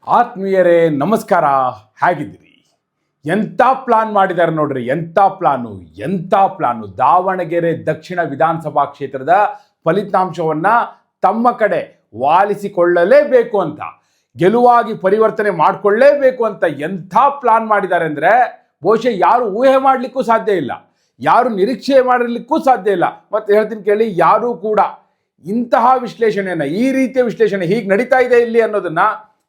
ಆತ್ಮೀಯರೇ ನಮಸ್ಕಾರ. ಹೇಗಿದ್ದೀರಿ? ಎಂಥ ಪ್ಲಾನ್ ಮಾಡಿದ್ದಾರೆ ನೋಡ್ರಿ, ಎಂಥ ಪ್ಲಾನು. ದಾವಣಗೆರೆ ದಕ್ಷಿಣ ವಿಧಾನಸಭಾ ಕ್ಷೇತ್ರದ ಫಲಿತಾಂಶವನ್ನು ತಮ್ಮ ಕಡೆ ವಾಲಿಸಿಕೊಳ್ಳಲೇಬೇಕು ಅಂತ, ಗೆಲುವಾಗಿ ಪರಿವರ್ತನೆ ಮಾಡಿಕೊಳ್ಳಲೇಬೇಕು ಅಂತ ಎಂಥ ಪ್ಲಾನ್ ಮಾಡಿದ್ದಾರೆ ಅಂದರೆ ಬಹುಶಃ ಯಾರು ಊಹೆ ಮಾಡಲಿಕ್ಕೂ ಸಾಧ್ಯ ಇಲ್ಲ, ಯಾರು ನಿರೀಕ್ಷೆ ಮಾಡಲಿಕ್ಕೂ ಸಾಧ್ಯ ಇಲ್ಲ. ಮತ್ತು ಹೇಳ್ತೀನಿ ಕೇಳಿ, ಯಾರೂ ಕೂಡ ಇಂತಹ ವಿಶ್ಲೇಷಣೆಯನ್ನು, ಈ ರೀತಿಯ ವಿಶ್ಲೇಷಣೆ ಹೀಗೆ ನಡೀತಾ ಇದೆ ಇಲ್ಲಿ ಅನ್ನೋದನ್ನು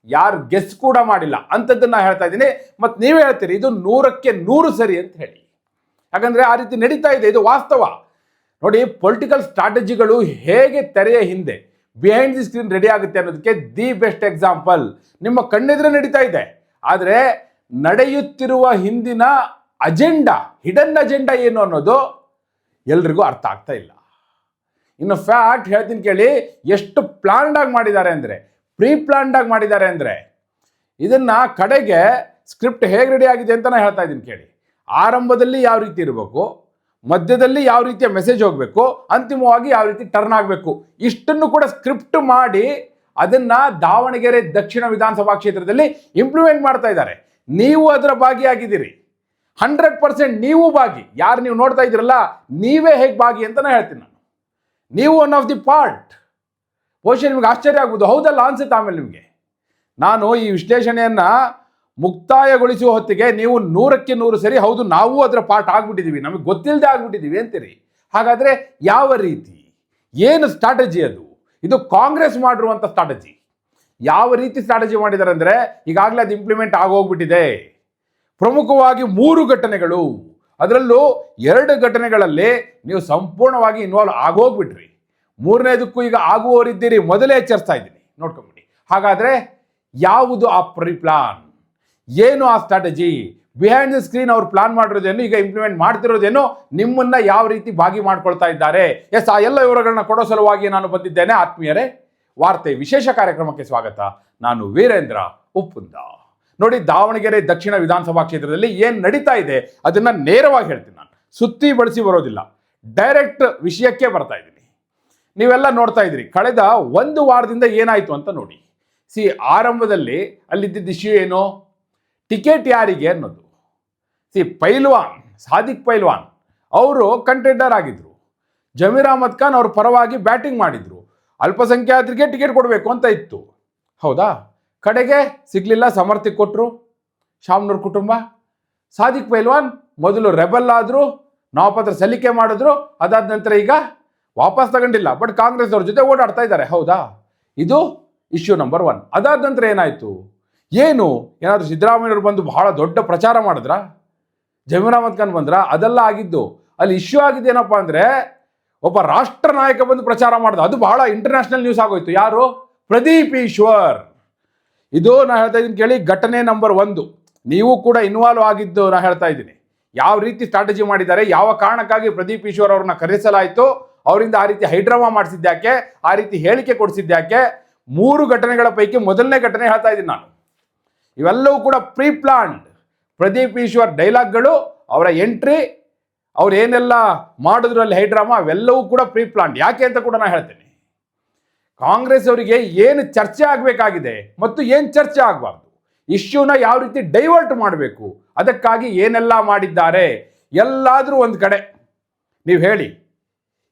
ಯಾರು ಗೆಸ್ ಕೂಡ ಮಾಡಿಲ್ಲ ಅಂಥದ್ದನ್ನು ಹೇಳ್ತಾ ಇದ್ದೀನಿ. ಮತ್ತು ನೀವು ಹೇಳ್ತೀರಿ ಇದು 100ಕ್ಕೆ 100 ಸರಿ ಅಂತ ಹೇಳಿ, ಯಾಕಂದರೆ ಆ ರೀತಿ ನಡೀತಾ ಇದೆ, ಇದು ವಾಸ್ತವ. ನೋಡಿ, ಪೊಲಿಟಿಕಲ್ ಸ್ಟ್ರಾಟಜಿಗಳು ಹೇಗೆ ತೆರೆಯ ಹಿಂದೆ ಬಿಹೈಂಡ್ ದಿ ಸ್ಕ್ರೀನ್ ರೆಡಿ ಆಗುತ್ತೆ ಅನ್ನೋದಕ್ಕೆ ದಿ ಬೆಸ್ಟ್ ಎಕ್ಸಾಂಪಲ್ ನಿಮ್ಮ ಕಣ್ಣೆದುರೇ ನಡೀತಾ ಇದೆ. ಆದರೆ ನಡೆಯುತ್ತಿರುವ ಹಿಂದಿನ ಅಜೆಂಡಾ, ಹಿಡನ್ ಅಜೆಂಡಾ ಏನು ಅನ್ನೋದು ಎಲ್ರಿಗೂ ಅರ್ಥ ಆಗ್ತಾ ಇಲ್ಲ. ಇನ್ನು ಫ್ಯಾಕ್ಟ್ ಹೇಳ್ತೀನಿ ಕೇಳಿ, ಎಷ್ಟು ಪ್ಲಾನ್ಡ್ ಆಗಿ ಮಾಡಿದ್ದಾರೆ ಅಂದರೆ, ಪ್ರೀ ಪ್ಲಾನ್ಡ್ ಆಗಿ ಮಾಡಿದ್ದಾರೆ ಅಂದರೆ, ಇದನ್ನ ಕಡೆಗೆ ಸ್ಕ್ರಿಪ್ಟ್ ಹೇಗೆ ರೆಡಿ ಆಗಿದೆ ಅಂತ ನಾನು ಹೇಳ್ತಾ ಇದ್ದೀನಿ ಕೇಳಿ. ಆರಂಭದಲ್ಲಿ ಯಾವ ರೀತಿ ಇರಬೇಕು, ಮಧ್ಯದಲ್ಲಿ ಯಾವ ರೀತಿಯ ಮೆಸೇಜ್ ಹೋಗಬೇಕು, ಅಂತಿಮವಾಗಿ ಯಾವ ರೀತಿ ಟರ್ನ್ ಆಗಬೇಕು, ಇಷ್ಟನ್ನು ಕೂಡ ಸ್ಕ್ರಿಪ್ಟ್ ಮಾಡಿ ಅದನ್ನ ದಾವಣಗೆರೆ ದಕ್ಷಿಣ ವಿಧಾನಸಭಾ ಕ್ಷೇತ್ರದಲ್ಲಿ ಇಂಪ್ಲಿಮೆಂಟ್ ಮಾಡ್ತಾ ಇದ್ದಾರೆ. ನೀವು ಅದರ ಭಾಗಿಯಾಗಿದ್ದೀರಿ, 100% ನೀವು ಭಾಗಿ. ಯಾರು ನೀವು ನೋಡ್ತಾ ಇದ್ದೀರಲ್ಲ, ನೀವೇ ಹೇಗೆ ಭಾಗಿ ಅಂತ ನಾನು ಹೇಳ್ತೀನಿ. ನೀವು ಒನ್ ಆಫ್ ದಿ ಪಾರ್ಟ್. ಬಹುಶಃ ನಿಮ್ಗೆ ಆಶ್ಚರ್ಯ ಆಗ್ಬೋದು, ಹೌದಲ್ಲ ಅನ್ಸುತ್ತೆ ಆಮೇಲೆ ನಿಮಗೆ. ನಾನು ಈ ವಿಶ್ಲೇಷಣೆಯನ್ನು ಮುಕ್ತಾಯಗೊಳಿಸುವ ಹೊತ್ತಿಗೆ ನೀವು 100ಕ್ಕೆ 100 ಸರಿ ಹೌದು, ನಾವು ಅದರ ಪಾರ್ಟ್ ಆಗ್ಬಿಟ್ಟಿದ್ದೀವಿ, ನಮಗೆ ಗೊತ್ತಿಲ್ಲದೆ ಆಗ್ಬಿಟ್ಟಿದ್ದೀವಿ ಅಂತೀರಿ. ಹಾಗಾದರೆ ಯಾವ ರೀತಿ, ಏನು ಸ್ಟ್ರಾಟಜಿ ಅದು? ಇದು ಕಾಂಗ್ರೆಸ್ ಮಾಡಿರುವಂಥ ಸ್ಟ್ರಾಟಜಿ. ಯಾವ ರೀತಿ ಸ್ಟ್ರಾಟಜಿ ಮಾಡಿದ್ದಾರೆ ಅಂದರೆ, ಈಗಾಗಲೇ ಅದು ಇಂಪ್ಲಿಮೆಂಟ್ ಆಗೋಗ್ಬಿಟ್ಟಿದೆ. ಪ್ರಮುಖವಾಗಿ 3 ಘಟನೆಗಳು, ಅದರಲ್ಲೂ 2 ಘಟನೆಗಳಲ್ಲಿ ನೀವು ಸಂಪೂರ್ಣವಾಗಿ ಇನ್ವಾಲ್ವ್ ಆಗೋಗ್ಬಿಟ್ರಿ. 3ನೇದಕ್ಕೂ ಈಗ ಆಗುವವರಿದ್ದೀರಿ, ಮೊದಲೇ ಎಚ್ಚರಿಸ್ತಾ ಇದ್ದೀನಿ, ನೋಡ್ಕೊಂಬಿಡಿ. ಹಾಗಾದರೆ ಯಾವುದು ಆ ಪ್ರೀ ಪ್ಲಾನ್, ಏನು ಆ ಸ್ಟ್ರಾಟಜಿ? ಬಿಹೈಂಡ್ ದ ಸ್ಕ್ರೀನ್ ಅವ್ರು ಪ್ಲಾನ್ ಮಾಡಿರೋದೇನು, ಈಗ ಇಂಪ್ಲಿಮೆಂಟ್ ಮಾಡ್ತಿರೋದೇನು, ನಿಮ್ಮನ್ನ ಯಾವ ರೀತಿ ಭಾಗಿ ಮಾಡ್ಕೊಳ್ತಾ ಇದ್ದಾರೆ? ಎಸ್, ಆ ಎಲ್ಲ ವಿವರಗಳನ್ನ ಕೊಡೋ ಸಲುವಾಗಿ ನಾನು ಬಂದಿದ್ದೇನೆ. ಆತ್ಮೀಯರೇ, ವಾರ್ತೆ ವಿಶೇಷ ಕಾರ್ಯಕ್ರಮಕ್ಕೆ ಸ್ವಾಗತ. ನಾನು ವೀರೇಂದ್ರ ಉಪ್ಪುಂದ. ನೋಡಿ, ದಾವಣಗೆರೆ ದಕ್ಷಿಣ ವಿಧಾನಸಭಾ ಕ್ಷೇತ್ರದಲ್ಲಿ ಏನು ನಡೀತಾ ಇದೆ ಅದನ್ನ ನೇರವಾಗಿ ಹೇಳ್ತೀನಿ. ನಾನು ಸುತ್ತಿ ಬಳಸಿ ಬರೋದಿಲ್ಲ, ಡೈರೆಕ್ಟ್ ವಿಷಯಕ್ಕೆ ಬರ್ತಾ ಇದ್ದೀನಿ. ನೀವೆಲ್ಲ ನೋಡ್ತಾ ಇದ್ರಿ, ಕಳೆದ 1 ವಾರದಿಂದ ಏನಾಯಿತು ಅಂತ ನೋಡಿ. ಆರಂಭದಲ್ಲಿ ಅಲ್ಲಿದ್ದ ಇಶ್ಯೂ ಏನು, ಟಿಕೆಟ್ ಯಾರಿಗೆ ಅನ್ನೋದು. ಪೈಲ್ವಾನ್ ಸಾದಿಕ್ ಪೈಲ್ವಾನ್ ಅವರು ಕಂಟೆಂಡರ್ ಆಗಿದ್ರು. ಜಮೀರ್ ಅಹಮದ್ ಖಾನ್ ಅವ್ರ ಪರವಾಗಿ ಬ್ಯಾಟಿಂಗ್ ಮಾಡಿದ್ರು. ಅಲ್ಪಸಂಖ್ಯಾತರಿಗೆ ಟಿಕೆಟ್ ಕೊಡಬೇಕು ಅಂತ ಇತ್ತು, ಹೌದಾ? ಕಡೆಗೆ ಸಿಗ್ಲಿಲ್ಲ, ಸಮರ್ಥಿಗೆ ಕೊಟ್ಟರು ಶಾಮ್ನೂರ್ ಕುಟುಂಬ. ಸಾದಿಕ್ ಪೈಲ್ವಾನ್ ಮೊದಲು ರೆಬಲ್ ಆದರು, ನಾಮಪತ್ರ ಸಲ್ಲಿಕೆ ಮಾಡಿದ್ರು. ಅದಾದ ನಂತರ ಈಗ ವಾಪಸ್ ತಗೊಂಡಿಲ್ಲ, ಬಟ್ ಕಾಂಗ್ರೆಸ್ ಅವ್ರ ಜೊತೆ ಓಡಾಡ್ತಾ ಇದ್ದಾರೆ, ಹೌದಾ? ಇದು ಇಶ್ಯೂ ನಂಬರ್ 1. ಅದಾದ ನಂತರ ಏನಾಯಿತು, ಏನಾದರೂ ಸಿದ್ದರಾಮಯ್ಯವ್ರು ಬಂದು ಬಹಳ ದೊಡ್ಡ ಪ್ರಚಾರ ಮಾಡಿದ್ರಾ? ಜಮೀರ್ ಅಹಮದ್ ಖಾನ್ ಬಂದ್ರ? ಅದೆಲ್ಲ ಆಗಿದ್ದು. ಅಲ್ಲಿ ಇಶ್ಯೂ ಆಗಿದೆ ಏನಪ್ಪ ಅಂದರೆ, ಒಬ್ಬ ರಾಷ್ಟ್ರ ನಾಯಕ ಬಂದು ಪ್ರಚಾರ ಮಾಡ್ದ. ಅದು ಬಹಳ ಇಂಟರ್ನ್ಯಾಷನಲ್ ನ್ಯೂಸ್ ಆಗೋಯ್ತು. ಯಾರು? ಪ್ರದೀಪ್ ಈಶ್ವರ್. ಇದು ನಾ ಹೇಳ್ತಾ ಇದ್ದೀನಿ ಕೇಳಿ, ಘಟನೆ ನಂಬರ್ 1. ನೀವು ಕೂಡ ಇನ್ವಾಲ್ವ್ ಆಗಿದ್ದು ನಾ ಹೇಳ್ತಾ ಇದ್ದೀನಿ. ಯಾವ ರೀತಿ ಸ್ಟ್ರಾಟಜಿ ಮಾಡಿದ್ದಾರೆ, ಯಾವ ಕಾರಣಕ್ಕಾಗಿ ಪ್ರದೀಪ್ ಈಶ್ವರ್ ಅವ್ರನ್ನ ಕರೆಸಲಾಯಿತು, ಅವರಿಂದ ಆ ರೀತಿ ಹೈಡ್ರಾಮಾ ಮಾಡಿಸಿದ್ಯಾಕೆ, ಆ ರೀತಿ ಹೇಳಿಕೆ ಕೊಡಿಸಿದ್ಯಾಕೆ? 3 ಘಟನೆಗಳ ಪೈಕಿ ಮೊದಲನೇ ಘಟನೆ ಹೇಳ್ತಾ ಇದ್ದೀನಿ ನಾನು. ಇವೆಲ್ಲವೂ ಕೂಡ ಪ್ರೀ ಪ್ಲಾನ್ಡ್. ಪ್ರದೀಪ್ ಈಶ್ವರ್ ಡೈಲಾಗ್ಗಳು, ಅವರ ಎಂಟ್ರಿ, ಅವ್ರು ಏನೆಲ್ಲ ಮಾಡಿದ್ರು ಅಲ್ಲಿ ಹೈಡ್ರಾಮಾ, ಅವೆಲ್ಲವೂ ಕೂಡ ಪ್ರೀ ಪ್ಲಾನ್ಡ್. ಯಾಕೆ ಅಂತ ಕೂಡ ನಾನು ಹೇಳ್ತೇನೆ. ಕಾಂಗ್ರೆಸ್ ಅವರಿಗೆ ಏನು ಚರ್ಚೆ ಆಗಬೇಕಾಗಿದೆ ಮತ್ತು ಏನು ಚರ್ಚೆ ಆಗಬಾರ್ದು, ಇಶ್ಯೂನ ಯಾವ ರೀತಿ ಡೈವರ್ಟ್ ಮಾಡಬೇಕು, ಅದಕ್ಕಾಗಿ ಏನೆಲ್ಲ ಮಾಡಿದ್ದಾರೆ ಎಲ್ಲಾದರೂ ಒಂದು ಕಡೆ ನೀವು ಹೇಳಿ.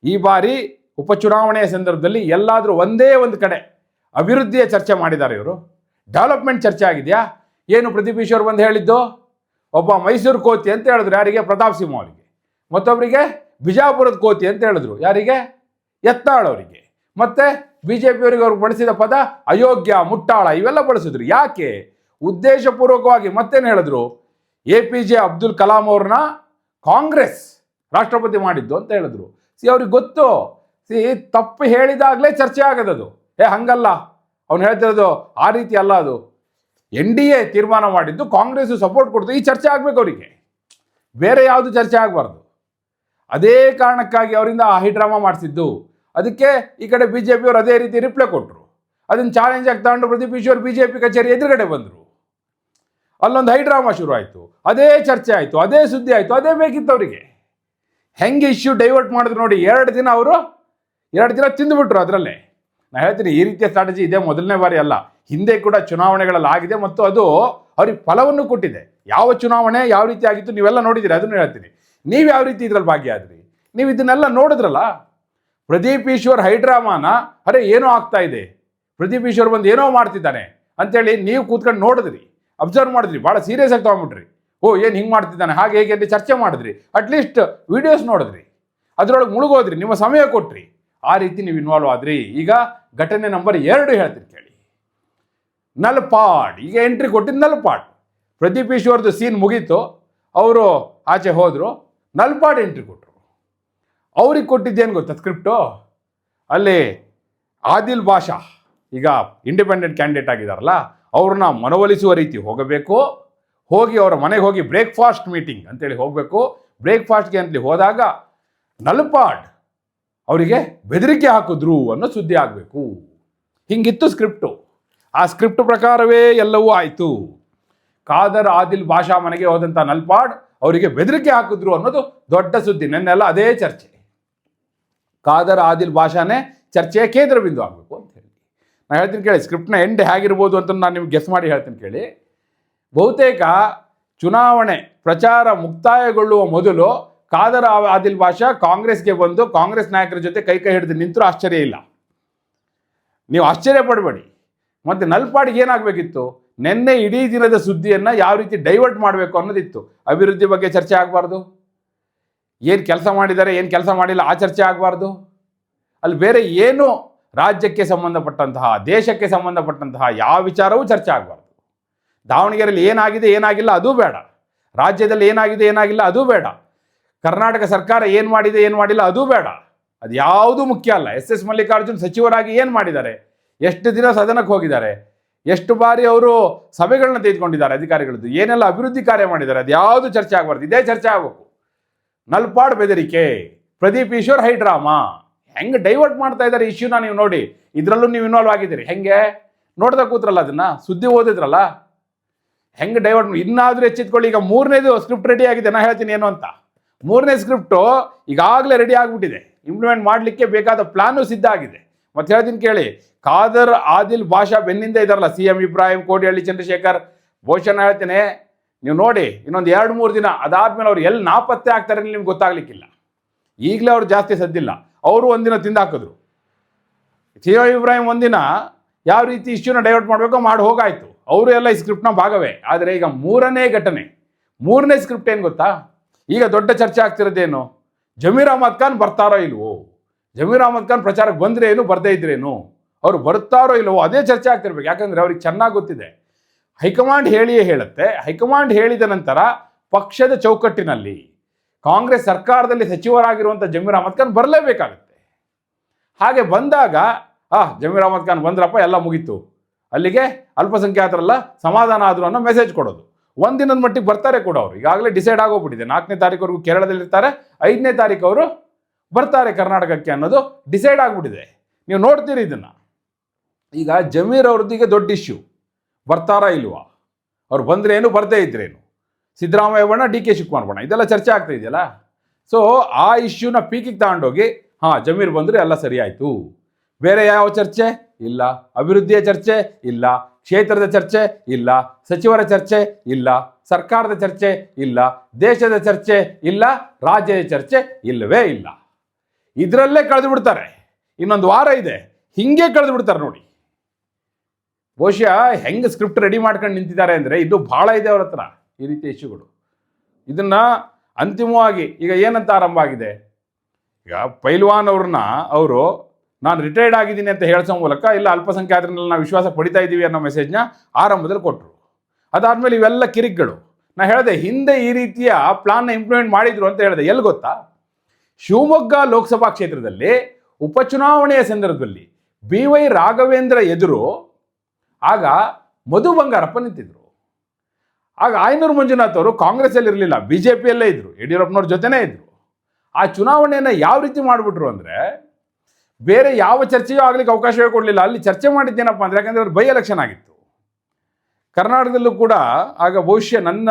ಈ ಬಾರಿ ಉಪಚುನಾವಣೆಯ ಸಂದರ್ಭದಲ್ಲಿ ಎಲ್ಲಾದರೂ ಒಂದೇ ಒಂದು ಕಡೆ ಅಭಿವೃದ್ಧಿಯ ಚರ್ಚೆ ಮಾಡಿದ್ದಾರೆ ಇವರು? ಡೆವಲಪ್ಮೆಂಟ್ ಚರ್ಚೆ ಆಗಿದೆಯಾ? ಏನು ಪ್ರದೀಪ್ ಈಶ್ವರ್ ಬಂದು ಹೇಳಿದ್ದು, ಒಬ್ಬ ಮೈಸೂರು ಕೋತಿ ಅಂತ ಹೇಳಿದ್ರು, ಯಾರಿಗೆ? ಪ್ರತಾಪ್ ಸಿಂಹ ಅವರಿಗೆ. ಮತ್ತೊಬ್ಬರಿಗೆ ಬಿಜಾಪುರದ ಕೋತಿ ಅಂತ ಹೇಳಿದ್ರು, ಯಾರಿಗೆ? ಯತ್ನಾಳ್ ಅವರಿಗೆ. ಮತ್ತೆ ಬಿಜೆಪಿ ಅವರಿಗೆ ಅವ್ರಿಗೆ ಬಳಸಿದ ಪದ ಅಯೋಗ್ಯ, ಮುಟ್ಟಾಳ, ಇವೆಲ್ಲ ಬಳಸಿದ್ರು. ಯಾಕೆ? ಉದ್ದೇಶಪೂರ್ವಕವಾಗಿ. ಮತ್ತೇನು ಹೇಳಿದ್ರು? APJ ಅಬ್ದುಲ್ ಕಲಾಂ ಅವ್ರನ್ನ ಕಾಂಗ್ರೆಸ್ ರಾಷ್ಟ್ರಪತಿ ಮಾಡಿದ್ದು ಅಂತ ಹೇಳಿದ್ರು. ಅವ್ರಿಗೆ ಗೊತ್ತು, ತಪ್ಪು ಹೇಳಿದಾಗಲೇ ಚರ್ಚೆ ಆಗದದು. ಹಂಗಲ್ಲ, ಅವ್ನು ಹೇಳ್ತಿರೋದು ಆ ರೀತಿ ಅಲ್ಲ, ಅದು NDA ತೀರ್ಮಾನ ಮಾಡಿದ್ದು, ಕಾಂಗ್ರೆಸ್ ಸಪೋರ್ಟ್ ಕೊಡ್ತು, ಈ ಚರ್ಚೆ ಆಗ್ಬೇಕು ಅವರಿಗೆ, ಬೇರೆ ಯಾವುದು ಚರ್ಚೆ ಆಗಬಾರ್ದು. ಅದೇ ಕಾರಣಕ್ಕಾಗಿ ಅವರಿಂದ ಹೈಡ್ರಾಮಾ ಮಾಡಿಸಿದ್ದು. ಅದಕ್ಕೆ ಈ ಕಡೆ BJP ಅವರು ಅದೇ ರೀತಿ ರಿಪ್ಲೈ ಕೊಟ್ಟರು. ಅದನ್ನು ಚಾಲೆಂಜ್ ಆಗಿ ತಗೊಂಡು ಪ್ರದೀಪ್ ಈಶ್ವರ್ BJP ಕಚೇರಿ ಎದುರುಗಡೆ ಬಂದರು. ಅಲ್ಲೊಂದು ಹೈಡ್ರಾಮಾ ಶುರು ಆಯಿತು, ಅದೇ ಚರ್ಚೆ ಆಯಿತು, ಅದೇ ಸುದ್ದಿ ಆಯಿತು. ಅದೇ ಬೇಕಿತ್ತು ಅವರಿಗೆ. ಹೆಂಗೆ ಇಶ್ಯೂ ಡೈವರ್ಟ್ ಮಾಡಿದ್ರು ನೋಡಿ. 2 ದಿನ ಅವರು 2 ದಿನ ತಿಂದುಬಿಟ್ರು ಅದರಲ್ಲೇ. ನಾನು ಹೇಳ್ತೀನಿ, ಈ ರೀತಿಯ ಸ್ಟ್ರಾಟಜಿ ಇದೇ ಮೊದಲನೇ ಬಾರಿ ಅಲ್ಲ. ಹಿಂದೆ ಕೂಡ ಚುನಾವಣೆಗಳಲ್ಲಿ ಆಗಿದೆ ಮತ್ತು ಅದು ಅವ್ರಿಗೆ ಫಲವನ್ನು ಕೊಟ್ಟಿದೆ. ಯಾವ ಚುನಾವಣೆ ಯಾವ ರೀತಿ ಆಗಿತ್ತು ನೀವೆಲ್ಲ ನೋಡಿದ್ದೀರಿ, ಅದನ್ನು ಹೇಳ್ತೀನಿ. ನೀವು ಯಾವ ರೀತಿ ಇದ್ರಲ್ಲಿ ಭಾಗಿಯಾದ್ರಿ, ನೀವು ಇದನ್ನೆಲ್ಲ ನೋಡಿದ್ರಲ್ಲ. ಪ್ರದೀಪ್ ಈಶ್ವರ್ ಹೈಡ್ರಾಮಾನ ಅರೆ ಏನೋ ಆಗ್ತಾ ಇದೆ, ಪ್ರದೀಪ್ ಈಶ್ವರ್ ಬಂದು ಏನೋ ಮಾಡ್ತಿದ್ದಾನೆ ಅಂತೇಳಿ ನೀವು ಕೂತ್ಕೊಂಡು ನೋಡಿದ್ರಿ, ಅಬ್ಸರ್ವ್ ಮಾಡಿದ್ರಿ, ಭಾಳ ಸೀರಿಯಸ್ ಆಗಿ ತೊಗೊಂಬಿಟ್ರಿ. ಓ ಏನು ಹಿಂಗೆ ಮಾಡ್ತಿದ್ದಾನೆ ಹಾಗೆ ಹೇಗೆ ಅಂತ ಚರ್ಚೆ ಮಾಡಿದ್ರಿ, ಅಟ್ಲೀಸ್ಟ್ ವಿಡಿಯೋಸ್ ನೋಡಿದ್ರಿ, ಅದರೊಳಗೆ ಮುಳುಗೋದ್ರಿ, ನಿಮ್ಮ ಸಮಯ ಕೊಟ್ರಿ, ಆ ರೀತಿ ನೀವು ಇನ್ವಾಲ್ವ್ ಆದ್ರಿ. ಈಗ ಘಟನೆ ನಂಬರ್ 2 ಹೇಳ್ತೀನಿ ಕೇಳಿ. ನಲ್ಪಾಡ್, ಈಗ ಎಂಟ್ರಿ ಕೊಟ್ಟಿದ್ದು ನಲ್ಪಾಡ್. ಪ್ರದೀಪ್ ಈಶ್ವರ್ದು ಸೀನ್ ಮುಗೀತು, ಅವರು ಆಚೆ ಹೋದರು, ನಲ್ಪಾಡ್ ಎಂಟ್ರಿ ಕೊಟ್ಟರು. ಅವ್ರಿಗೆ ಕೊಟ್ಟಿದ್ದೇನು ಗೊತ್ತಾ ಸ್ಕ್ರಿಪ್ಟು? ಅಲ್ಲಿ ಆದಿಲ್ ಬಾಷಾ ಈಗ ಇಂಡಿಪೆಂಡೆಂಟ್ ಕ್ಯಾಂಡಿಡೇಟ್ ಆಗಿದ್ದಾರಲ್ಲ, ಅವ್ರನ್ನ ಮನವೊಲಿಸುವ ರೀತಿ ಹೋಗಬೇಕು, ಹೋಗಿ ಅವರ ಮನೆಗೆ ಹೋಗಿ ಬ್ರೇಕ್ಫಾಸ್ಟ್ ಮೀಟಿಂಗ್ ಅಂತೇಳಿ ಹೋಗಬೇಕು. ಬ್ರೇಕ್ಫಾಸ್ಟ್ಗೆ ಅಂತೇಳಿ ಹೋದಾಗ ನಲ್ಪಾಡ್ ಅವರಿಗೆ ಬೆದರಿಕೆ ಹಾಕಿದ್ರು ಅನ್ನೋ ಸುದ್ದಿ ಆಗಬೇಕು. ಹಿಂಗಿತ್ತು ಸ್ಕ್ರಿಪ್ಟು. ಆ ಸ್ಕ್ರಿಪ್ಟ್ ಪ್ರಕಾರವೇ ಎಲ್ಲವೂ ಆಯಿತು. ಖಾದರ್ ಆದಿಲ್ ಬಾಷಾ ಮನೆಗೆ ಹೋದಂಥ ನಲ್ಪಾಡ್ ಅವರಿಗೆ ಬೆದರಿಕೆ ಹಾಕಿದ್ರು ಅನ್ನೋದು ದೊಡ್ಡ ಸುದ್ದಿ. ನೆನ್ನೆಲ್ಲ ಅದೇ ಚರ್ಚೆ. ಖಾದರ್ ಆದಿಲ್ ಬಾಷಾನೇ ಚರ್ಚೆಯ ಕೇಂದ್ರ ಬಿಂದು ಆಗಬೇಕು ಅಂತ ಹೇಳಿ ನಾನು ಹೇಳ್ತೀನಿ ಕೇಳಿ. ಸ್ಕ್ರಿಪ್ಟ್ನ ಎಂಡ್ ಹೇಗಿರ್ಬೋದು ಅಂತ ನಾನು ನಿಮ್ಗೆ ಗೆಸ್ ಮಾಡಿ ಹೇಳ್ತೀನಿ ಕೇಳಿ. ಬಹುತೇಕ ಚುನಾವಣೆ ಪ್ರಚಾರ ಮುಕ್ತಾಯಗೊಳ್ಳುವ ಮೊದಲು ಖಾದರ್ ಆದಿಲ್ ಬಾಷಾ ಕಾಂಗ್ರೆಸ್ಗೆ ಬಂದು ಕಾಂಗ್ರೆಸ್ ನಾಯಕರ ಜೊತೆ ಕೈ ಹಿಡಿದು ನಿಂತರೂ ಆಶ್ಚರ್ಯ ಇಲ್ಲ, ನೀವು ಆಶ್ಚರ್ಯ ಪಡಬೇಡಿ. ಮತ್ತು ನಲ್ಪಾಡಿಗೆ ಏನಾಗಬೇಕಿತ್ತು, ನಿನ್ನೆ ಇಡೀ ದಿನದ ಸುದ್ದಿಯನ್ನು ಯಾವ ರೀತಿ ಡೈವರ್ಟ್ ಮಾಡಬೇಕು ಅನ್ನೋದಿತ್ತು. ಅಭಿವೃದ್ಧಿ ಬಗ್ಗೆ ಚರ್ಚೆ ಆಗಬಾರ್ದು, ಏನು ಕೆಲಸ ಮಾಡಿದ್ದಾರೆ ಏನು ಕೆಲಸ ಮಾಡಿಲ್ಲ ಆ ಚರ್ಚೆ ಆಗಬಾರ್ದು, ಅಲ್ಲಿ ಬೇರೆ ಏನು ರಾಜ್ಯಕ್ಕೆ ಸಂಬಂಧಪಟ್ಟಂತಹ ದೇಶಕ್ಕೆ ಸಂಬಂಧಪಟ್ಟಂತಹ ಯಾವ ವಿಚಾರವೂ ಚರ್ಚೆ ಆಗಬಾರ್ದು. ದಾವಣಗೆರೆಯಲ್ಲಿ ಏನಾಗಿದೆ ಏನಾಗಿಲ್ಲ ಅದು ಬೇಡ, ರಾಜ್ಯದಲ್ಲಿ ಏನಾಗಿದೆ ಏನಾಗಿಲ್ಲ ಅದು ಬೇಡ, ಕರ್ನಾಟಕ ಸರ್ಕಾರ ಏನು ಮಾಡಿದೆ ಏನು ಮಾಡಿಲ್ಲ ಅದು ಬೇಡ, ಅದು ಯಾವುದೂ ಮುಖ್ಯ ಅಲ್ಲ. ಎಸ್ ಮಲ್ಲಿಕಾರ್ಜುನ್ ಸಚಿವರಾಗಿ ಏನು ಮಾಡಿದ್ದಾರೆ, ಎಷ್ಟು ದಿನ ಸದನಕ್ಕೆ ಹೋಗಿದ್ದಾರೆ, ಎಷ್ಟು ಬಾರಿ ಅವರು ಸಭೆಗಳನ್ನ ತೆಗೆದುಕೊಂಡಿದ್ದಾರೆ ಅಧಿಕಾರಿಗಳದ್ದು, ಏನೆಲ್ಲ ಅಭಿವೃದ್ಧಿ ಕಾರ್ಯ ಮಾಡಿದ್ದಾರೆ, ಅದು ಯಾವುದು ಚರ್ಚೆ ಆಗಬಾರ್ದು, ಇದೇ ಚರ್ಚೆ ಆಗಬೇಕು. ನಲ್ಪಾಡ್ ಬೆದರಿಕೆ, ಪ್ರದೀಪ್ ಈಶ್ವರ್ ಹೈಡ್ರಾಮಾ, ಹೆಂಗೆ ಡೈವರ್ಟ್ ಮಾಡ್ತಾ ಇದ್ದಾರೆ ಇಶ್ಯೂನ ನೀವು ನೋಡಿ. ಇದರಲ್ಲೂ ನೀವು ಇನ್ವಾಲ್ವ್ ಆಗಿದ್ದೀರಿ, ಹೆಂಗೆ ನೋಡ್ತಾ ಕೂತ್ರಲ್ಲ, ಅದನ್ನು ಸುದ್ದಿ ಓದಿದ್ರಲ್ಲ, ಹೆಂಗೆ ಡೈವರ್ಟ್. ಇನ್ನಾದರೂ ಎಚ್ಚೆತ್ಕೊಳ್ಳಿ. ಈಗ 3ನೇದು ಸ್ಕ್ರಿಪ್ಟ್ ರೆಡಿ ಆಗಿದೆ, ನಾನು ಹೇಳ್ತೀನಿ ಏನು ಅಂತ. 3ನೇ ಸ್ಕ್ರಿಪ್ಟು ಈಗಾಗಲೇ ರೆಡಿ ಆಗಿಬಿಟ್ಟಿದೆ, ಇಂಪ್ಲಿಮೆಂಟ್ ಮಾಡಲಿಕ್ಕೆ ಬೇಕಾದ ಪ್ಲಾನು ಸಿದ್ಧ ಆಗಿದೆ. ಮತ್ತೆ ಹೇಳ್ತೀನಿ ಕೇಳಿ, ಖಾದರ್ ಆದಿಲ್ ಬಾಷಾ ಬೆನ್ನಿಂದ ಇದ್ದಾರಲ್ಲ CM ಇಬ್ರಾಹಿಂ, ಕೋಡಿಹಳ್ಳಿ ಚಂದ್ರಶೇಖರ್, ಬಹುಶಃ ಹೇಳ್ತೇನೆ ನೀವು ನೋಡಿ ಇನ್ನೊಂದು 2-3 ದಿನ ಅದಾದ್ಮೇಲೆ ಅವ್ರು ಎಲ್ಲಿ ನಾಪತ್ತೆ ಆಗ್ತಾರೆ ನಿಮ್ಗೆ ಗೊತ್ತಾಗ್ಲಿಕ್ಕಿಲ್ಲ. ಈಗಲೇ ಅವ್ರು ಜಾಸ್ತಿ ಸದ್ದಿಲ್ಲ, ಅವರು ಒಂದಿನ ತಿಂದಾಕಿದ್ರು. CM ಇಬ್ರಾಹಿಂ ಒಂದಿನ ಯಾವ ರೀತಿ ಇಶ್ಯೂನ ಡೈವರ್ಟ್ ಮಾಡಬೇಕೋ ಮಾಡಿ ಹೋಗಾಯ್ತು, ಅವರು ಎಲ್ಲ ಈ ಸ್ಕ್ರಿಪ್ಟ್ನ ಭಾಗವೇ. ಆದರೆ ಈಗ 3ನೇ ಘಟನೆ, 3ನೇ ಸ್ಕ್ರಿಪ್ಟ್ ಏನು ಗೊತ್ತಾ? ಈಗ ದೊಡ್ಡ ಚರ್ಚೆ ಆಗ್ತಿರೋದೇನು, ಜಮೀರ್ ಅಹಮದ್ ಖಾನ್ ಬರ್ತಾರೋ ಇಲ್ವೋ, ಜಮೀರ್ ಅಹಮದ್ ಖಾನ್ ಪ್ರಚಾರಕ್ಕೆ ಬಂದ್ರೆ ಏನು ಬರದೇ ಇದ್ರೇನು, ಅವರು ಬರ್ತಾರೋ ಇಲ್ವೋ ಅದೇ ಚರ್ಚೆ ಆಗ್ತಿರ್ಬೇಕು. ಯಾಕಂದ್ರೆ ಅವ್ರಿಗೆ ಚೆನ್ನಾಗಿ ಗೊತ್ತಿದೆ, ಹೈಕಮಾಂಡ್ ಹೇಳಿಯೇ ಹೇಳುತ್ತೆ. ಹೈಕಮಾಂಡ್ ಹೇಳಿದ ನಂತರ ಪಕ್ಷದ ಚೌಕಟ್ಟಿನಲ್ಲಿ ಕಾಂಗ್ರೆಸ್ ಸರ್ಕಾರದಲ್ಲಿ ಸಚಿವರಾಗಿರುವಂಥ ಜಮೀರ್ ಅಹಮದ್ ಖಾನ್ ಬರಲೇಬೇಕಾಗುತ್ತೆ. ಹಾಗೆ ಬಂದಾಗ ಜಮೀರ್ ಅಹಮದ್ ಖಾನ್ ಬಂದ್ರಪ್ಪ ಎಲ್ಲ ಮುಗೀತು, ಅಲ್ಲಿಗೆ ಅಲ್ಪಸಂಖ್ಯಾತರೆಲ್ಲ ಸಮಾಧಾನ ಆದರು ಅನ್ನೋ ಮೆಸೇಜ್ ಕೊಡೋದು. ಒಂದಿನದ ಮಟ್ಟಿಗೆ ಬರ್ತಾರೆ ಕೂಡ ಅವರು, ಈಗಾಗಲೇ ಡಿಸೈಡ್ ಆಗೋಗ್ಬಿಟ್ಟಿದೆ. 4ನೇ ತಾರೀಕುವರೆಗೂ ಕೇರಳದಲ್ಲಿರ್ತಾರೆ, 5ನೇ ತಾರೀಕು ಅವರು ಬರ್ತಾರೆ ಕರ್ನಾಟಕಕ್ಕೆ ಅನ್ನೋದು ಡಿಸೈಡ್ ಆಗಿಬಿಟ್ಟಿದೆ. ನೀವು ನೋಡ್ತೀರಿ ಇದನ್ನು. ಈಗ ಜಮೀರ್ ಅವ್ರದ್ದೀಗ ದೊಡ್ಡ ಇಶ್ಯೂ, ಬರ್ತಾರಾ ಇಲ್ವಾ, ಅವ್ರು ಬಂದ್ರೇನು ಬರದೇ ಇದ್ರೇನು, ಸಿದ್ದರಾಮಯ್ಯ ಬಣ್ಣ DK ಶಿವಕುಮಾರ್ ಬಣ್ಣ, ಇದೆಲ್ಲ ಚರ್ಚೆ ಆಗ್ತಾ ಇದೆಯಲ್ಲ. ಸೊ ಆ ಇಶ್ಯೂನ ಪೀಕಿಗೆ ತಗೊಂಡೋಗಿ ಜಮೀರ್ ಬಂದರೆ ಎಲ್ಲ ಸರಿ ಆಯಿತು. ಬೇರೆ ಯಾವ ಚರ್ಚೆ ಇಲ್ಲ, ಅಭಿವೃದ್ಧಿಯ ಚರ್ಚೆ ಇಲ್ಲ, ಕ್ಷೇತ್ರದ ಚರ್ಚೆ ಇಲ್ಲ, ಸಚಿವರ ಚರ್ಚೆ ಇಲ್ಲ, ಸರ್ಕಾರದ ಚರ್ಚೆ ಇಲ್ಲ, ದೇಶದ ಚರ್ಚೆ ಇಲ್ಲ, ರಾಜ್ಯದ ಚರ್ಚೆ ಇಲ್ಲವೇ ಇಲ್ಲ. ಇದರಲ್ಲೇ ಕಳೆದು ಬಿಡ್ತಾರೆ. ಇನ್ನೊಂದು ವಾರ ಇದೆ, ಹಿಂಗೆ ಕಳೆದು ಬಿಡ್ತಾರೆ ನೋಡಿ. ಬಹುಶಃ ಹೆಂಗೆ ಸ್ಕ್ರಿಪ್ಟ್ ರೆಡಿ ಮಾಡ್ಕೊಂಡು ನಿಂತಿದ್ದಾರೆ ಅಂದರೆ ಇದು ಭಾಳ ಇದೆ ಅವ್ರ ಹತ್ರ ಈ ರೀತಿ ಇಶ್ಯೂಗಳು. ಇದನ್ನು ಅಂತಿಮವಾಗಿ ಈಗ ಏನಂತ ಆರಂಭ ಆಗಿದೆ, ಈಗ ಪೈಲ್ವಾನ್ ಅವ್ರನ್ನ ಅವರು ನಾನು ರಿಟೈರ್ಡ್ ಆಗಿದ್ದೀನಿ ಅಂತ ಹೇಳಿಸೋ ಮೂಲಕ ಇಲ್ಲ ಅಲ್ಪಸಂಖ್ಯಾತರನ್ನೆಲ್ಲ ನಾವು ವಿಶ್ವಾಸ ಪಡಿತಾ ಇದ್ದೀವಿ ಅನ್ನೋ ಮೆಸೇಜ್ನ ಆರಂಭದಲ್ಲಿ ಕೊಟ್ಟರು. ಅದಾದಮೇಲೆ ಇವೆಲ್ಲ ಕಿರಿಕ್ಗಳು. ನಾನು ಹೇಳಿದೆ ಹಿಂದೆ ಈ ರೀತಿಯ ಪ್ಲಾನ್ನ ಇಂಪ್ಲಿಮೆಂಟ್ ಮಾಡಿದ್ರು ಅಂತ ಹೇಳಿದೆ. ಎಲ್ಲಿ ಗೊತ್ತಾ, ಶಿವಮೊಗ್ಗ ಲೋಕಸಭಾ ಕ್ಷೇತ್ರದಲ್ಲಿ ಉಪಚುನಾವಣೆಯ ಸಂದರ್ಭದಲ್ಲಿ BY ರಾಘವೇಂದ್ರ ಎದುರು ಆಗ ಮಧು ಬಂಗಾರಪ್ಪ ನಿಂತಿದ್ರು. ಆಗ ಆಯನೂರು ಮಂಜುನಾಥ್ ಅವರು ಕಾಂಗ್ರೆಸ್ಸಲ್ಲಿ ಇರಲಿಲ್ಲ, BJPಯಲ್ಲೇ ಇದ್ದರು, ಯಡಿಯೂರಪ್ಪನವ್ರ ಜೊತೆನೇ ಇದ್ದರು. ಆ ಚುನಾವಣೆಯನ್ನು ಯಾವ ರೀತಿ ಮಾಡಿಬಿಟ್ರು ಅಂದರೆ ಬೇರೆ ಯಾವ ಚರ್ಚೆಯೂ ಆಗ್ಲಿಕ್ಕೆ ಅವಕಾಶವೇ ಕೊಡಲಿಲ್ಲ. ಅಲ್ಲಿ ಚರ್ಚೆ ಮಾಡಿದ್ದೇನಪ್ಪ ಅಂದರೆ, ಯಾಕಂದರೆ ಅವ್ರು ಬೈ ಎಲೆಕ್ಷನ್ ಆಗಿತ್ತು ಕರ್ನಾಟಕದಲ್ಲೂ ಕೂಡ. ಆಗ ಬಹುಶಃ ನನ್ನ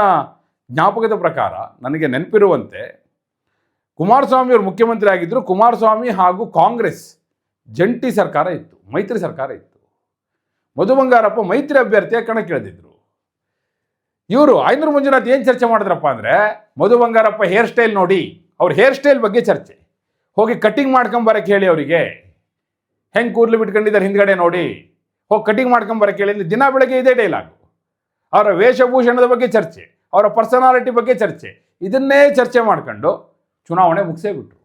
ಜ್ಞಾಪಕದ ಪ್ರಕಾರ ನನಗೆ ನೆನಪಿರುವಂತೆ ಕುಮಾರಸ್ವಾಮಿ ಅವರು ಮುಖ್ಯಮಂತ್ರಿ ಆಗಿದ್ದರು. ಕುಮಾರಸ್ವಾಮಿ ಹಾಗೂ ಕಾಂಗ್ರೆಸ್ ಜಂಟಿ ಸರ್ಕಾರ ಇತ್ತು, ಮೈತ್ರಿ ಸರ್ಕಾರ ಇತ್ತು. ಮಧು ಬಂಗಾರಪ್ಪ ಮೈತ್ರಿ ಅಭ್ಯರ್ಥಿಯಾಗಿ ಕಣಕ್ಕಿಳಿದಿದ್ರು. ಇವರು ಆಯನೂರು ಮಂಜುನಾಥ್ ಏನು ಚರ್ಚೆ ಮಾಡಿದ್ರಪ್ಪ ಅಂದರೆ, ಮಧು ಬಂಗಾರಪ್ಪ ಹೇರ್ ಸ್ಟೈಲ್ ನೋಡಿ, ಅವ್ರ ಹೇರ್ ಸ್ಟೈಲ್ ಬಗ್ಗೆ ಚರ್ಚೆ. ಹೋಗಿ ಕಟ್ಟಿಂಗ್ ಮಾಡ್ಕೊಂಬರಕ್ಕೆ ಹೇಳಿ ಅವರಿಗೆ, ಹೆಂಗೆ ಕೂದಲು ಬಿಟ್ಕೊಂಡಿದ್ದಾರೆ ಹಿಂದ್ಗಡೆ ನೋಡಿ, ಹೋಗಿ ಕಟಿಂಗ್ ಮಾಡ್ಕೊಂಬರಕ್ಕೆ ಹೇಳಿ. ದಿನ ಬೆಳಗ್ಗೆ ಇದೇ ಡೈಲಾಗು. ಅವರ ವೇಷಭೂಷಣದ ಬಗ್ಗೆ ಚರ್ಚೆ, ಅವರ ಪರ್ಸನಾಲಿಟಿ ಬಗ್ಗೆ ಚರ್ಚೆ, ಇದನ್ನೇ ಚರ್ಚೆ ಮಾಡ್ಕೊಂಡು ಚುನಾವಣೆ ಮುಗಿಸೇ ಬಿಟ್ರು.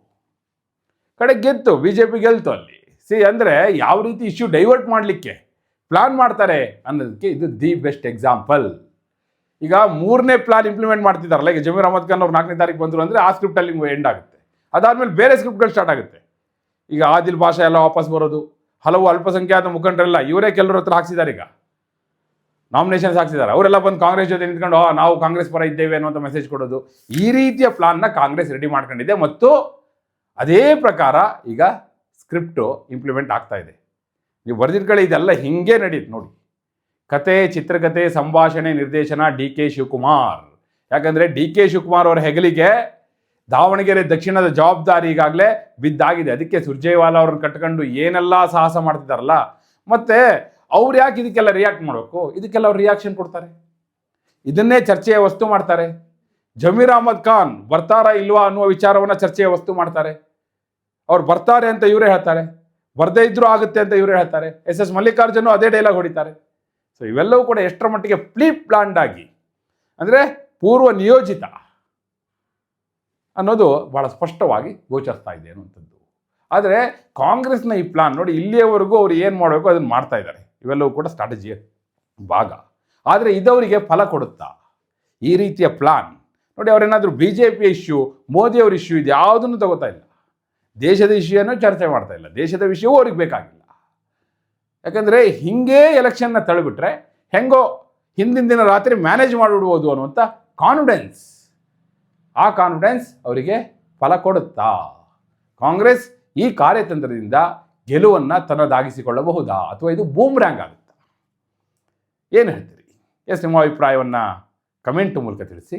ಕಡೆ ಗೆದ್ದು BJP ಗೆಲ್ತು ಅಲ್ಲಿ. ಅಂದರೆ ಯಾವ ರೀತಿ ಇಶ್ಯೂ ಡೈವರ್ಟ್ ಮಾಡಲಿಕ್ಕೆ ಪ್ಲಾನ್ ಮಾಡ್ತಾರೆ ಅನ್ನೋದಕ್ಕೆ ಇದು ದಿ ಬೆಸ್ಟ್ ಎಕ್ಸಾಂಪಲ್. ಈಗ 3ನೇ ಪ್ಲಾನ್ ಇಂಪ್ಲಿಮೆಂಟ್ ಮಾಡ್ತಿದ್ದಾರಲ್ಲ, ಈಗ ಜಮೀರ್ ಅಹಮದ್ ಖಾನ್ ಅವ್ರು 4ನೇ ತಾರೀಕು ಬಂದರು ಅಂದರೆ ಆ ಸ್ಕ್ರಿಪ್ಟಲ್ಲಿ ಎಂಡ್ ಆಗುತ್ತೆ. ಅದಾದಮೇಲೆ ಬೇರೆ ಸ್ಕ್ರಿಪ್ಟ್ಗಳು ಸ್ಟಾರ್ಟ್ ಆಗುತ್ತೆ. ಈಗ ಆದಿಲ್ ಭಾಷಾ ಎಲ್ಲ ವಾಪಸ್ ಬರೋದು, ಹಲವು ಅಲ್ಪಸಂಖ್ಯಾತ ಮುಖಂಡರೆಲ್ಲ ಇವರೇ ಕೆಲವ್ರ ಹತ್ರ ಹಾಕ್ಸಿದ್ದಾರೆ, ಈಗ ನಾಮಿನೇಷನ್ಸ್ ಹಾಕ್ಸಿದ್ದಾರೆ. ಅವರೆಲ್ಲ ಬಂದು ಕಾಂಗ್ರೆಸ್ ಜೊತೆ ನಿಂತ್ಕೊಂಡು ನಾವು ಕಾಂಗ್ರೆಸ್ ಪರ ಇದ್ದೇವೆ ಅನ್ನುವಂಥ ಮೆಸೇಜ್ ಕೊಡೋದು. ಈ ರೀತಿಯ ಪ್ಲಾನ್ನ ಕಾಂಗ್ರೆಸ್ ರೆಡಿ ಮಾಡ್ಕೊಂಡಿದೆ ಮತ್ತು ಅದೇ ಪ್ರಕಾರ ಈಗ ಸ್ಕ್ರಿಪ್ಟು ಇಂಪ್ಲಿಮೆಂಟ್ ಆಗ್ತಾ ಇದೆ. ನೀವು ಬರೆದಿಟ್ಕೊಳ್ಳಿ, ಇದೆಲ್ಲ ಹಿಂಗೆ ನಡೀತು ನೋಡಿ. ಕತೆ, ಚಿತ್ರಕಥೆ, ಸಂಭಾಷಣೆ, ನಿರ್ದೇಶನ DK ಶಿವಕುಮಾರ್. ಯಾಕಂದರೆ DK ಶಿವಕುಮಾರ್ ಅವರ ಹೆಗಲಿಗೆ ದಾವಣಗೆರೆ ದಕ್ಷಿಣದ ಜವಾಬ್ದಾರಿ ಈಗಾಗಲೇ ಬಿದ್ದಾಗಿದೆ. ಅದಕ್ಕೆ ಸುರ್ಜೇವಾಲಾ ಅವ್ರನ್ನ ಕಟ್ಕೊಂಡು ಏನೆಲ್ಲ ಸಾಹಸ ಮಾಡ್ತಿದ್ದಾರಲ್ಲ, ಮತ್ತು ಅವ್ರು ಯಾಕೆ ಇದಕ್ಕೆಲ್ಲ ರಿಯಾಕ್ಟ್ ಮಾಡಬೇಕು? ಇದಕ್ಕೆಲ್ಲ ಅವ್ರು ರಿಯಾಕ್ಷನ್ ಕೊಡ್ತಾರೆ, ಇದನ್ನೇ ಚರ್ಚೆಯ ವಸ್ತು ಮಾಡ್ತಾರೆ. ಜಮೀರ್ ಅಹಮದ್ ಖಾನ್ ಬರ್ತಾರಾ ಇಲ್ವಾ ಅನ್ನುವ ವಿಚಾರವನ್ನು ಚರ್ಚೆಯ ವಸ್ತು ಮಾಡ್ತಾರೆ. ಅವ್ರು ಬರ್ತಾರೆ ಅಂತ ಇವರೇ ಹೇಳ್ತಾರೆ, ಬರದೇ ಇದ್ರೂ ಆಗುತ್ತೆ ಅಂತ ಇವರೇ ಹೇಳ್ತಾರೆ. SS ಮಲ್ಲಿಕಾರ್ಜುನ್ ಅದೇ ಡೈಲಾಗ್ ಹೊಡಿತಾರೆ. ಸೊ ಇವೆಲ್ಲವೂ ಕೂಡ ಎಷ್ಟರ ಮಟ್ಟಿಗೆ ಪ್ಲಾನ್ಡ್ ಆಗಿ, ಅಂದರೆ ಪೂರ್ವ ನಿಯೋಜಿತ ಅನ್ನೋದು ಭಾಳ ಸ್ಪಷ್ಟವಾಗಿ ಗೋಚರಿಸ್ತಾ ಇದೆ ಅನ್ನುವಂಥದ್ದು. ಆದರೆ ಕಾಂಗ್ರೆಸ್ನ ಈ ಪ್ಲಾನ್ ನೋಡಿ, ಇಲ್ಲಿಯವರೆಗೂ ಅವ್ರು ಏನು ಮಾಡಬೇಕು ಅದನ್ನು ಮಾಡ್ತಾ ಇದ್ದಾರೆ. ಇವೆಲ್ಲವೂ ಕೂಡ ಸ್ಟ್ರಾಟಜಿಯ ಭಾಗ. ಆದರೆ ಇದವರಿಗೆ ಫಲ ಕೊಡುತ್ತಾ ಈ ರೀತಿಯ ಪ್ಲಾನ್? ನೋಡಿ, ಅವರೇನಾದರೂ BJP ಇಶ್ಯೂ, ಮೋದಿಯವ್ರ ಇಶ್ಯೂ, ಇದು ಯಾವುದನ್ನು ತಗೋತಾ ಇಲ್ಲ. ದೇಶದ ಇಶ್ಯೂಯನ್ನು ಚರ್ಚೆ ಮಾಡ್ತಾ ಇಲ್ಲ. ದೇಶದ ವಿಷಯವೂ ಅವ್ರಿಗೆ ಬೇಕಾಗಿಲ್ಲ. ಯಾಕಂದರೆ ಹಿಂಗೇ ಎಲೆಕ್ಷನ್ನ ತಳ್ಳಿಬಿಟ್ರೆ ಹೆಂಗೋ ಹಿಂದಿನ ದಿನ ರಾತ್ರಿ ಮ್ಯಾನೇಜ್ ಮಾಡಿಬಿಡ್ಬೋದು ಅನ್ನುವಂಥ ಕಾನ್ಫಿಡೆನ್ಸ್, ಆ ಕಾನ್ಫಿಡೆನ್ಸ್ ಅವರಿಗೆ ಫಲ ಕೊಡುತ್ತಾ? ಕಾಂಗ್ರೆಸ್ ಈ ಕಾರ್ಯತಂತ್ರದಿಂದ ಗೆಲುವನ್ನು ತನ್ನದಾಗಿಸಿಕೊಳ್ಳಬಹುದಾ, ಅಥವಾ ಇದು ಬೂಮ್ರ್ಯಾಂಗ್ ಆಗುತ್ತಾ? ಏನು ಹೇಳ್ತೀರಿ? ನಿಮ್ಮ ಅಭಿಪ್ರಾಯವನ್ನು ಕಮೆಂಟ್ ಮೂಲಕ ತಿಳಿಸಿ.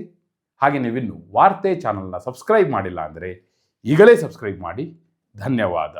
ಹಾಗೆ ನೀವಿನ್ನು ವಾರ್ತೆ ಚಾನಲ್ನ ಸಬ್ಸ್ಕ್ರೈಬ್ ಮಾಡಿಲ್ಲ ಅಂದರೆ ಈಗಲೇ ಸಬ್ಸ್ಕ್ರೈಬ್ ಮಾಡಿ. ಧನ್ಯವಾದ.